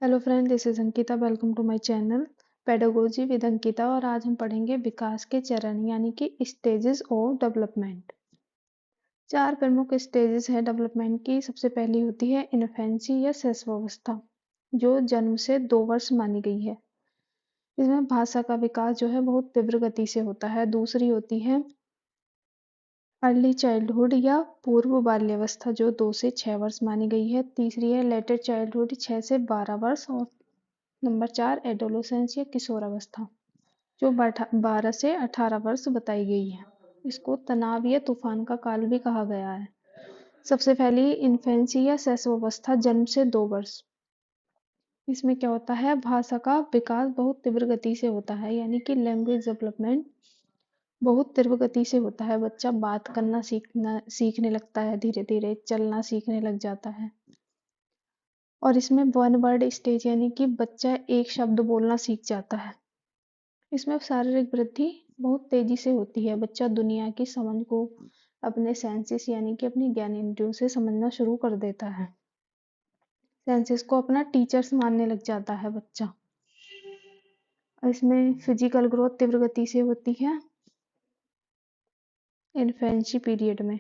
Hello friend, this is Ankita. Welcome to my channel pedagogy with Ankita. और आज हम पढ़ेंगे विकास के चरण यानी कि स्टेजेस ऑफ डेवलपमेंट। चार प्रमुख स्टेजेस हैं डेवलपमेंट की। सबसे पहली होती है इन्फेंसी या शैशवावस्था, जो जन्म से 2 वर्ष मानी गई है। इसमें भाषा का विकास जो है बहुत तीव्र गति से होता है। दूसरी होती है अर्ली चाइल्डहुड या पूर्व बाल्यावस्था, जो 2 से 6 वर्ष मानी गई है। तीसरी है लेटर चाइल्डहुड, 6 से 12 वर्ष। और नंबर 4 एडोलोसेंस या किशोरावस्था, जो 12 से 18 वर्ष बताई गई है। इसको तनाव या तूफान का काल भी कहा गया है। सबसे पहली इन्फेंसी या शैशवावस्था, जन्म से 2 वर्ष। इसमें क्या होता है, भाषा का विकास बहुत तीव्र गति से होता है, यानी कि लैंग्वेज डेवलपमेंट बहुत तीव्र गति से होता है। बच्चा बात करना सीखने लगता है, धीरे धीरे चलना सीखने लग जाता है। और इसमें 1 वर्ड स्टेज, यानी कि बच्चा एक शब्द बोलना सीख जाता है। इसमें शारीरिक वृद्धि बहुत तेजी से होती है। बच्चा दुनिया की समझ को अपने सेंसेस यानी कि अपनी ज्ञानेंद्रियों से समझना शुरू कर देता है। सेंसेस को अपना टीचर्स मानने लग जाता है बच्चा। इसमें फिजिकल ग्रोथ तीव्र गति से होती है इन्फेंसी पीरियड में।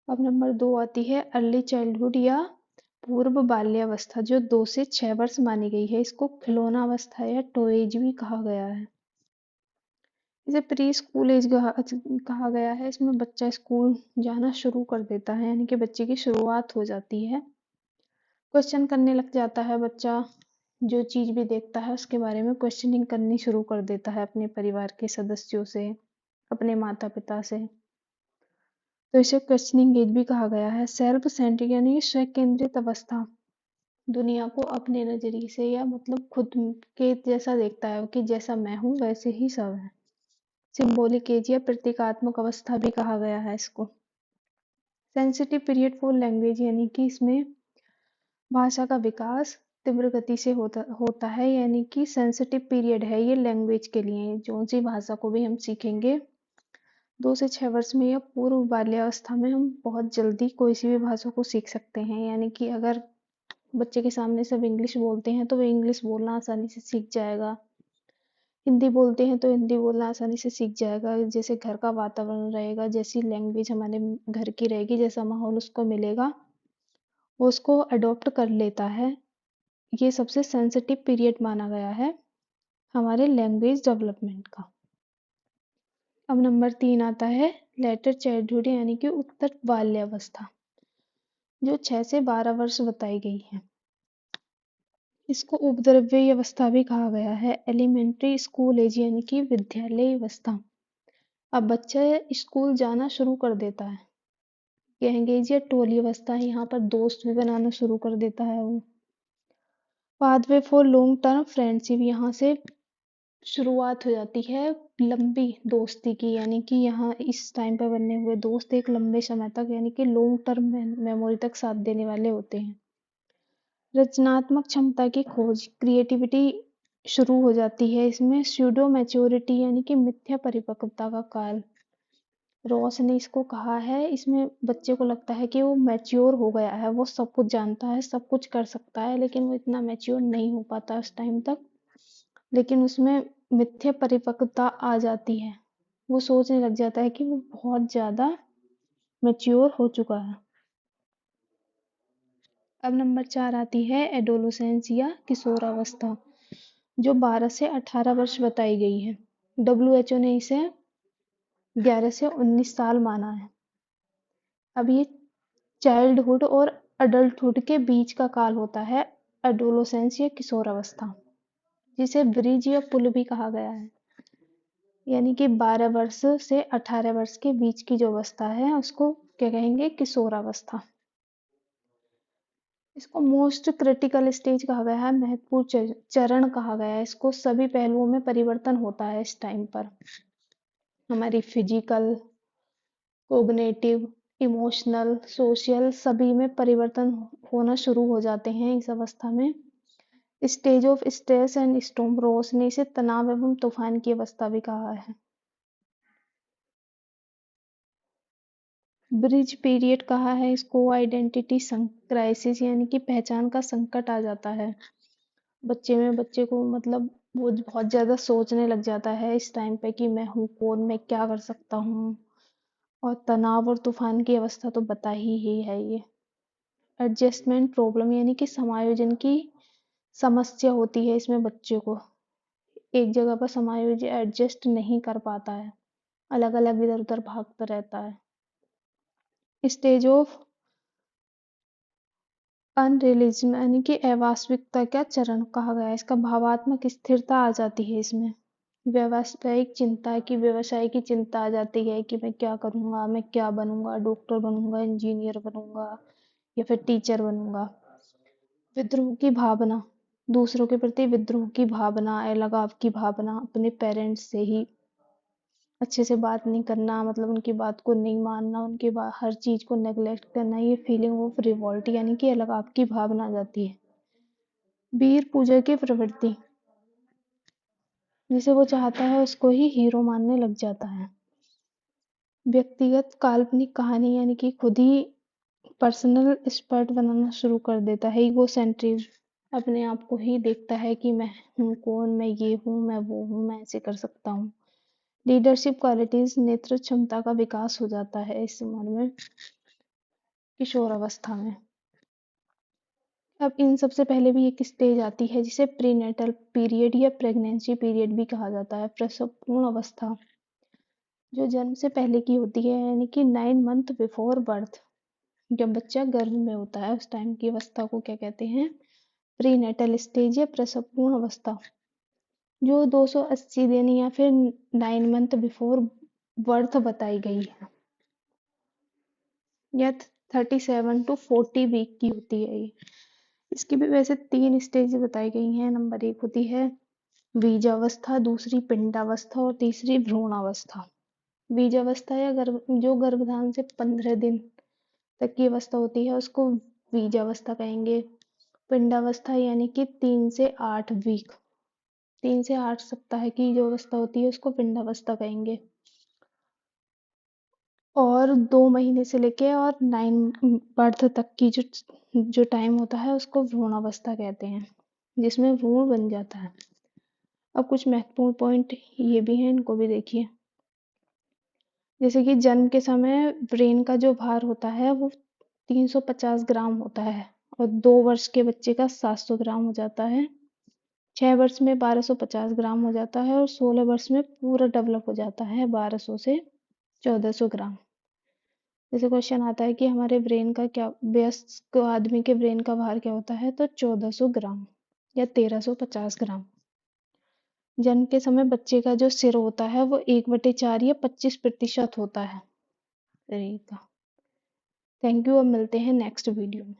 अब नंबर 2 आती है अर्ली चाइल्डहुड या पूर्व बाल्यावस्था, जो 2 से 6 वर्ष मानी गई है। इसको खिलौना अवस्था या टॉयज भी कहा गया है। इसे प्री स्कूल एज कहा गया है। इसमें बच्चा स्कूल जाना शुरू कर देता है, यानी कि बच्चे की शुरुआत हो जाती है। क्वेश्चन करने लग जाता है बच्चा, जो चीज भी देखता है उसके बारे में क्वेश्चनिंग करनी शुरू कर देता है अपने परिवार के सदस्यों से, अपने माता पिता से। तो इसे क्वेश्चनिंग एज भी कहा गया है। सेल्फ सेंट्रिक यानी स्व केंद्रित अवस्था, दुनिया को अपने नजरिए से या मतलब खुद के जैसा देखता है कि जैसा मैं हूँ वैसे ही सब है। सिंबॉलिक एज या प्रतीकात्मक अवस्था भी कहा गया है इसको। सेंसिटिव पीरियड फॉर लैंग्वेज, यानी कि इसमें भाषा का विकास तीव्र गति से होता है, यानी कि सेंसिटिव पीरियड है ये लैंग्वेज के लिए। जो सी भाषा को भी हम सीखेंगे 2 से 6 वर्ष में या पूर्व बाल्यावस्था में, हम बहुत जल्दी कोई सी भी भाषा को सीख सकते हैं। यानी कि अगर बच्चे के सामने सब इंग्लिश बोलते हैं तो वो इंग्लिश बोलना आसानी से सीख जाएगा। हिंदी बोलते हैं तो हिंदी बोलना आसानी से सीख जाएगा। जैसे घर का वातावरण रहेगा, जैसी लैंग्वेज हमारे घर की रहेगी, जैसा माहौल उसको मिलेगा, वो उसको अडॉप्ट कर लेता है। ये सबसे सेंसिटिव पीरियड माना गया है हमारे लैंग्वेज डेवलपमेंट का। अब नंबर 3 आता है लेटर चाइल्डहुड, यानी कि उत्तर बाल्यावस्था, जो 6 से 12 वर्ष बताई गई है। इसको उपद्रव्य अवस्था भी कहा गया है। एलिमेंट्री स्कूल एज, यानी कि विद्यालय अवस्था। अब बच्चा स्कूल जाना शुरू कर देता है। गैंगेज या टोली अवस्था है, यहाँ पर दोस्त भी बनाना शुरू कर देता है वो। Pathway for long term friendship, यहाँ से शुरुआत हो जाती है लंबी दोस्ती की, यानी कि यहाँ इस टाइम पर बनने हुए दोस्त एक लंबे समय तक, यानी कि लॉन्ग टर्म मेमोरी तक साथ देने वाले होते हैं। रचनात्मक क्षमता की खोज, क्रिएटिविटी शुरू हो जाती है इसमें। स्यूडो मैच्योरिटी, यानी कि मिथ्या परिपक्वता का काल, रॉस ने इसको कहा है। इसमें बच्चे को लगता है कि वो मैच्योर हो गया है, वो सब कुछ जानता है, सब कुछ कर सकता है, लेकिन वो इतना मैच्योर नहीं हो पाता उस टाइम तक। लेकिन उसमें मिथ्या परिपक्वता आ जाती है, वो सोचने लग जाता है कि वो बहुत ज्यादा मैच्योर हो चुका है। अब नंबर 4 आती है एडोलोसेंस या किशोरावस्था, जो 12 से 18 वर्ष बताई गई है। WHO ने इसे 11 से 19 साल माना है। अब ये चाइल्डहुड और अडल्टहुड के बीच का काल होता है एडोलोसेंस या किशोरावस्था, जिसे ब्रिज या पुल भी कहा गया है। यानी कि 12 वर्ष से 18 वर्ष के बीच की जो अवस्था है उसको क्या कहेंगे, किशोरावस्था। इसको मोस्ट क्रिटिकल स्टेज कहा गया है, महत्वपूर्ण चरण कहा गया है। इसको सभी पहलुओं में परिवर्तन होता है इस टाइम पर। हमारी फिजिकल, कोग्निटिव, इमोशनल, सोशल सभी में परिवर्तन होना शुरू हो जाते हैं इस अवस्था में। Stage of stress and storm, Ross ने इसे तनाव एवं तूफान की अवस्था भी कहा है। ब्रिज पीरियड कहा है इसको, आइडेंटिटी क्राइसिस, यानी कि पहचान का संकट आ जाता है। बच्चे को मतलब वो बहुत ज़्यादा सोचने लग जाता है इस टाइम पे कि मैं हूँ कौन, मैं क्या कर सकता हूँ। और तनाव और तूफान की अवस्था तो बता ही है ये। एडजस्टमेंट प्रॉब्लम यानी कि समायोजन की समस्या होती है इसमें बच्चे को। एक जगह पर समायोजन एडजस्ट नहीं कर पाता है, अलग अलग इधर उधर भागता रहता है। स्टेज ऑफ अनरियलिज्म यानी कि अवास्तविकता का चरण कहा गया है। इसका भावात्मक स्थिरता आ जाती है इसमें। व्यावसायिक चिंता की व्यवसाय की चिंता आ जाती है कि मैं क्या करूंगा, मैं क्या बनूंगा, डॉक्टर बनूंगा, इंजीनियर बनूंगा या फिर टीचर बनूंगा। विद्रोह की भावना, दूसरों के प्रति विद्रोह की भावना, लगाव की भावना, अपने पेरेंट्स से ही अच्छे से बात नहीं करना, मतलब उनकी बात को नहीं मानना, उनकी बात हर चीज को नेग्लेक्ट करना, ये फीलिंग ऑफ रिवॉल्ट यानी कि अलगाव की भावना आ जाती है। वीर पूजा की प्रवृत्ति, जिसे वो चाहता है उसको ही हीरो मानने लग जाता है। व्यक्तिगत काल्पनिक कहानी यानी कि खुद ही पर्सनल एक्सपर्ट बनाना शुरू कर देता है। ईगो सेंट्रिक, अपने आप को ही देखता है कि मैं हूँ कौन, मैं ये हूँ, मैं वो हूँ, मैं ऐसे कर सकता हूँ। लीडरशिप क्वालिटीज, नेतृत्व क्षमता का विकास हो जाता है इस उम्र में, किशोर अवस्था में। अब इन सबसे पहले भी एक स्टेज आती है जिसे प्रीनेटल पीरियड या प्रेगनेंसी पीरियड भी कहा जाता है। प्रसवपूर्ण अवस्था जो जन्म से पहले की होती है यानी कि 9 मंथ बिफोर बर्थ, जब बच्चा गर्भ में होता है उस टाइम की अवस्था को क्या कहते हैं, प्रीनेटल स्टेज या प्रसवपूर्ण अवस्था। जो 280 दिन या फिर 9 मंथ बिफोर बर्थ बताई गई है, या 37 to 40 वीक की होती है ये। इसकी भी वैसे 3 स्टेज बताई गई हैं। नंबर 1 होती है बीजावस्था, दूसरी पिंडावस्था और तीसरी भ्रूणावस्था। बीजावस्था या जो गर्भधारण से 15 दिन तक की अवस्था होती है उसको बीजावस्था कहेंगे। पिंडावस्था यानी कि 3 से 8 वीक, 3 से 8 सप्ताह की जो अवस्था होती है उसको पिंडावस्था कहेंगे। और 2 महीने से लेके और 9 बर्थ तक की जो जो टाइम होता है उसको भ्रूणावस्था कहते हैं, जिसमें भ्रूण बन जाता है। अब कुछ महत्वपूर्ण पॉइंट ये भी हैं, इनको भी देखिए। जैसे कि जन्म के समय ब्रेन का जो भार होता है वो 350 ग्राम होता है, और 2 वर्ष के बच्चे का 700 ग्राम हो जाता है। 6 वर्ष में 1250 ग्राम हो जाता है, और 16 वर्ष में पूरा डेवलप हो जाता है 1200 से 1400 ग्राम। जैसे क्वेश्चन आता है कि हमारे ब्रेन का क्या, वयस्क आदमी के ब्रेन का भार क्या होता है, तो 1400 ग्राम या 1350 ग्राम। जन्म के समय बच्चे का जो सिर होता है वो 1/4 या 25% होता है शरीर का। Thank you. अब मिलते हैं नेक्स्ट वीडियो में।